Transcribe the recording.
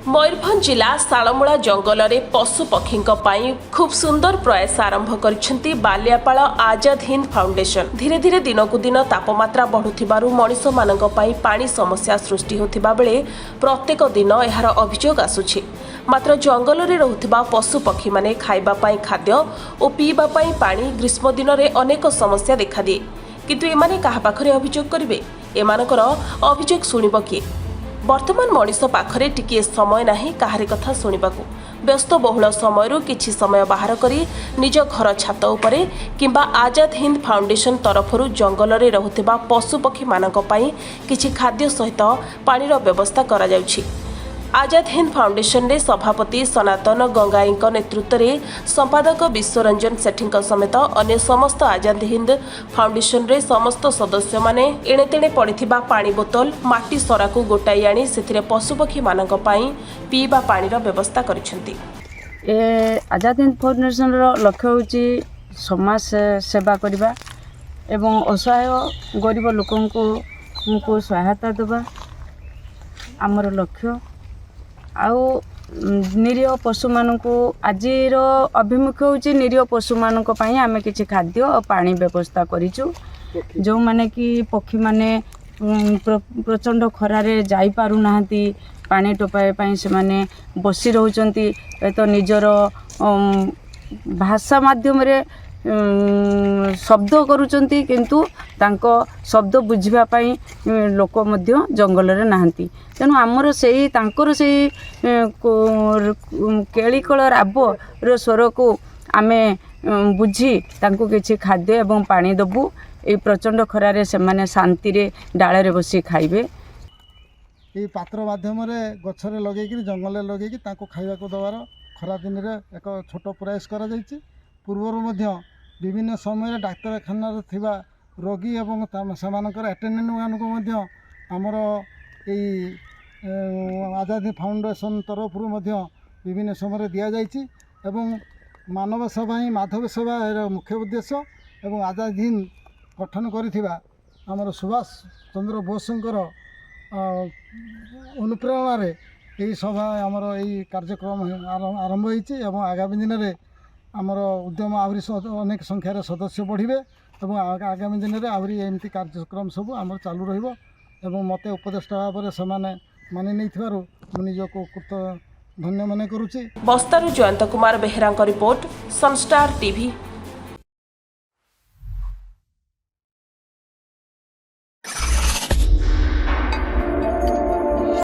मयूरभंज जिला शालमुला जंगल में पशु पक्षी खूब सुंदर प्रयास आरंभ कर बालियापाल आजाद हिंद फाउंडेशन। धीरे धीरे दिन को दिन तापमात्रा बढ़ुथिबारु मनीष मानक पानी समस्या सृष्टि होथिबा बेले प्रत्येक दिन यार अभियोग आसुछि। मात्र जंगल में रहुथिबा पशु पक्षी माने खाइबा पाई खाद्य और पीबा पाई पानी ग्रीष्म दिन में अनेक समस्या देखा दिए, किंतु एमाने कहा पाखरे अभियोग करिवे? एमानकर अभियोग सुनिब किए? वर्तमान मनीष पाखरे टिके समय नाही काहारी कथा सुनिबाकू। व्यस्त बहुल समयरु किछि समय बाहर करी निज घर छात उपरे किंबा आजाद हिंद फाउंडेशन तरफरु जंगल रे रहुथिबा पशु पक्षी मानक पई किछि खाद्य सहित पानीर व्यवस्था करा जाउछि। आजाद हिंद फाउंडेशन रे सभापति सनातन गंगाई नेतृत्व में संपादक विश्वरंजन सेठी समेत अन्य समस्त आजाद हिंद फाउंडेशन रे समस्त सदस्य माने एणे तेणे पड़िथिबा पानी बोतल माटी सरा को गोटाई आनी सेथिरे पशुपक्षी मानक पई पीबा पानीर व्यवस्था करिसेंती। आजाद हिंद फाउंडेशन रो लक्ष्य होची समाज सेवा करबा एवं असहाय गरीब लोकन को सहायता देबा आमर लक्ष्य। आउ निरीह पशु मानक आजिर अभिमुख्य होची निरीह पशु मानक पई आमे किछि खाद्य और पानी व्यवस्था करिछु। जो माने कि पक्षी माने प्रचंड खरारे जाई पारु नाहंती, पानी टोपाए पई से माने बसी रहउचंती, तो निजर भाषा माध्यम रे शब्द करूचंती, किंतु तांको शब्द बुझिबा पई लोक मध्य जंगल रे नाहंती। तेणु आमर सेही तांकर सेही केलिकल राब रो स्वर को आमे बुझी तांको किछि खाद्य एवं पानी दबु। ए प्रचंड खरारे से माने शांति रे डाळे रे बसी खाइबे। ये पात्र माध्यम रे गछरे लगेकी जंगल रे लगेकी तांको खाइबा को दवार खरा दिन रे एक छोट प्रयास करा जायछि। पूर्वर मध्य विभिन्न समय डाक्तरखाना रे थिबा रोगी एवं सेमानकर अटेंडेंट मानक मध्य आमर एई आजाद फाउंडेशन तरफ विभिन्न समय दिया जायछि एवं मानव सेवा ही माधव सेवा मुख्य उद्देश्य एवं आजाद हिंद गठन करिथिबा आमर सुभाष चंद्र बोसंकर अनुप्रेरणा रे यही सभा आमर यही कार्यक्रम आरंभ होइछि एवं आगामी दिन में आमर उद्यम आहरी अनेक संख्यार सदस्य बढ़िबे एवं आगामी दिन में आहरी एमती कार्यक्रम सब आमर चालू रहिबो एवं मते उपदेष्टा भाव से माने मानि नैथिबारु मु निजको कृत धन्य माने करूछि। बस्तारु Jayant Kumar Behera report, Sunstar TV.